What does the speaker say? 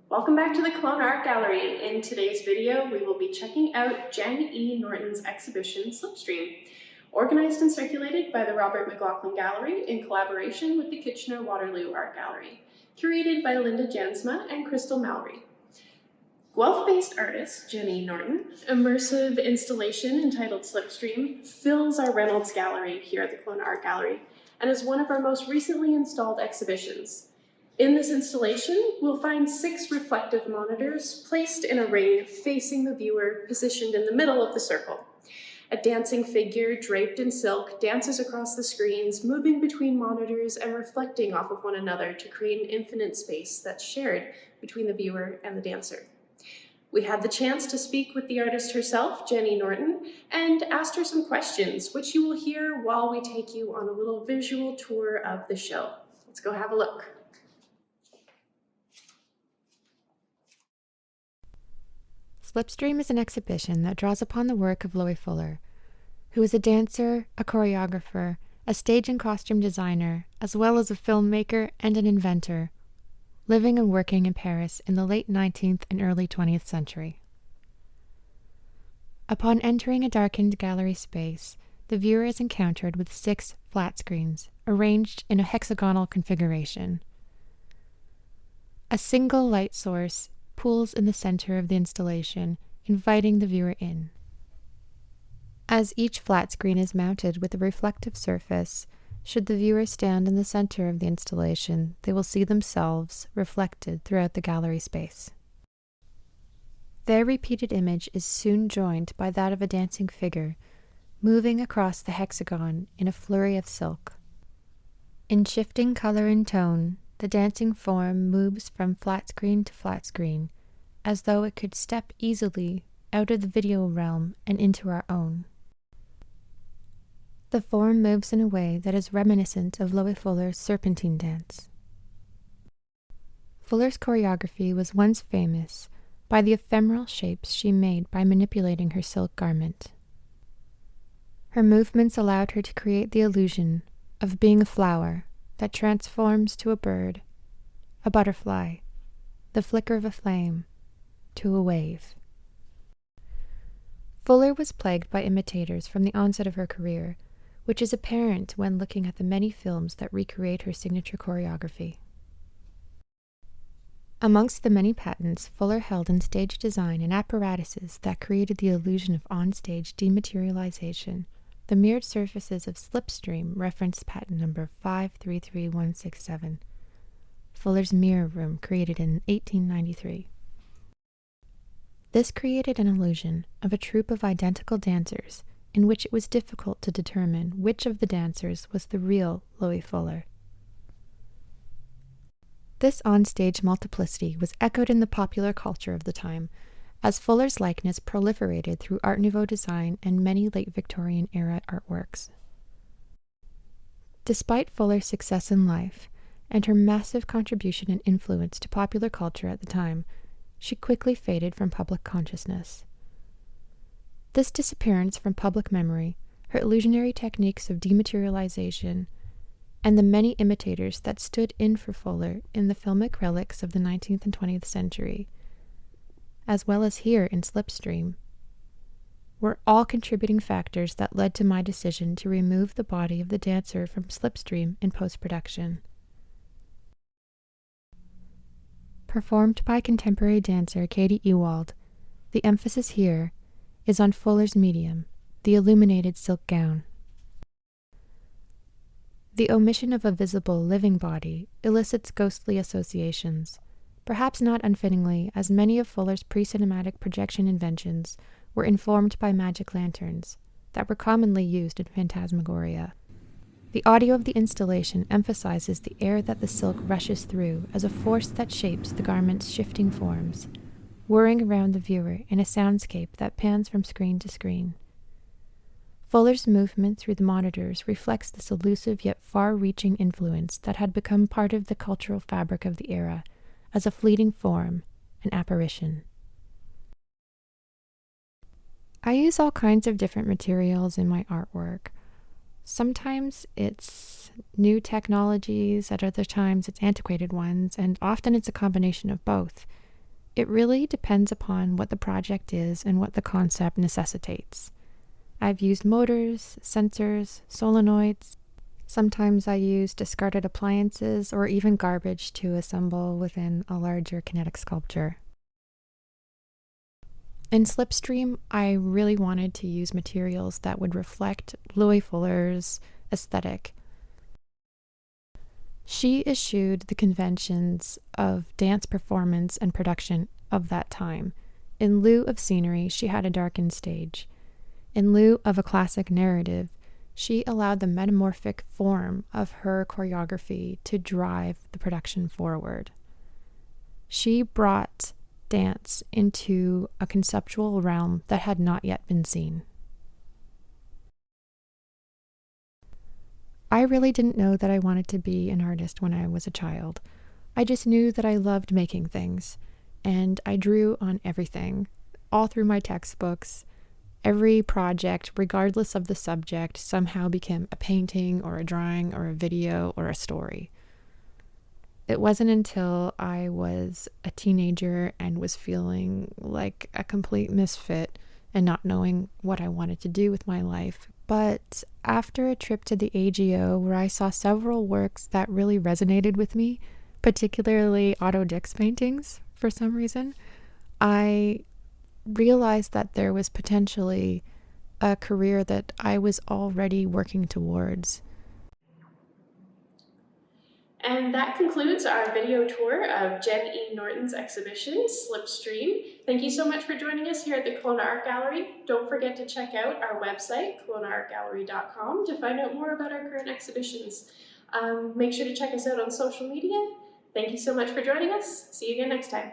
Welcome back to the Kelowna Art Gallery. In today's video, we will be checking out Jenn E Norton's exhibition, Slipstream, organized and circulated by the Robert McLaughlin Gallery in collaboration with the Kitchener-Waterloo Art Gallery, curated by Jansma and Mowry. Guelph-based artist Jenn E Norton's immersive installation entitled Slipstream fills our Reynolds Gallery here at the Kelowna Art Gallery and is one of our most recently installed exhibitions. In this installation, we'll find 6 reflective monitors placed in a ring facing the viewer, positioned in the middle of the circle. A dancing figure draped in silk dances across the screens, moving between monitors and reflecting off of one another to create an infinite space that's shared between the viewer and the dancer. We had the chance to speak with the artist herself, Jenn E Norton, and asked her some questions, which you will hear while we take you on a little visual tour of the show. Let's go have a look. Slipstream is an exhibition that draws upon the work of Loie Fuller, who is a dancer, a choreographer, a stage and costume designer, as well as a filmmaker and an inventor, living and working in Paris in the late 19th and early 20th century. Upon entering a darkened gallery space, the viewer is encountered with 6 flat screens, arranged in a hexagonal configuration. A single light source pools in the center of the installation, inviting the viewer in. As each flat screen is mounted with a reflective surface, should the viewer stand in the center of the installation, they will see themselves reflected throughout the gallery space. Their repeated image is soon joined by that of a dancing figure, moving across the hexagon in a flurry of silk. In shifting color and tone, the dancing form moves from flat screen to flat screen, as though it could step easily out of the video realm and into our own. The form moves in a way that is reminiscent of Loie Fuller's serpentine dance. Fuller's choreography was once famous by the ephemeral shapes she made by manipulating her silk garment. Her movements allowed her to create the illusion of being a flower that transforms to a bird, a butterfly, the flicker of a flame, to a wave. Fuller was plagued by imitators from the onset of her career, which is apparent when looking at the many films that recreate her signature choreography. Amongst the many patents Fuller held in stage design and apparatuses that created the illusion of onstage dematerialization, the mirrored surfaces of Slipstream reference patent number 533167, Fuller's mirror room created in 1893. This created an illusion of a troupe of identical dancers in which it was difficult to determine which of the dancers was the real Loie Fuller. This onstage multiplicity was echoed in the popular culture of the time, as Fuller's likeness proliferated through Art Nouveau design and many late Victorian-era artworks. Despite Fuller's success in life, and her massive contribution and influence to popular culture at the time, she quickly faded from public consciousness. This disappearance from public memory, her illusionary techniques of dematerialization, and the many imitators that stood in for Fuller in the filmic relics of the 19th and 20th century, as well as here in Slipstream, were all contributing factors that led to my decision to remove the body of the dancer from Slipstream in post-production. Performed by contemporary dancer Katie Ewald, the emphasis here is on Fuller's medium, the illuminated silk gown. The omission of a visible, living body elicits ghostly associations, perhaps not unfittingly, as many of Fuller's pre-cinematic projection inventions were informed by magic lanterns that were commonly used in phantasmagoria. The audio of the installation emphasizes the air that the silk rushes through as a force that shapes the garment's shifting forms, whirring around the viewer in a soundscape that pans from screen to screen. Fuller's movement through the monitors reflects this elusive yet far-reaching influence that had become part of the cultural fabric of the era, as a fleeting form, an apparition. I use all kinds of different materials in my artwork. Sometimes it's new technologies, at other times it's antiquated ones, and often it's a combination of both. It really depends upon what the project is and what the concept necessitates. I've used motors, sensors, solenoids. Sometimes I use discarded appliances or even garbage to assemble within a larger kinetic sculpture. In Slipstream, I really wanted to use materials that would reflect Louis Fuller's aesthetic. She eschewed the conventions of dance performance and production of that time. In lieu of scenery, she had a darkened stage. In lieu of a classic narrative, she allowed the metamorphic form of her choreography to drive the production forward. She brought dance into a conceptual realm that had not yet been seen. I really didn't know that I wanted to be an artist when I was a child. I just knew that I loved making things, and I drew on everything, all through my textbooks. Every project, regardless of the subject, somehow became a painting or a drawing or a video or a story. It wasn't until I was a teenager and was feeling like a complete misfit and not knowing what I wanted to do with my life. But after a trip to the AGO where I saw several works that really resonated with me, particularly Otto Dix paintings for some reason, I realized that there was potentially a career that I was already working towards. And that concludes our video tour of Jenn E Norton's exhibition, Slipstream. Thank you so much for joining us here at the Kelowna Art Gallery. Don't forget to check out our website, kelownaartgallery.com, to find out more about our current exhibitions. Make sure to check us out on social media. Thank you so much for joining us. See you again next time.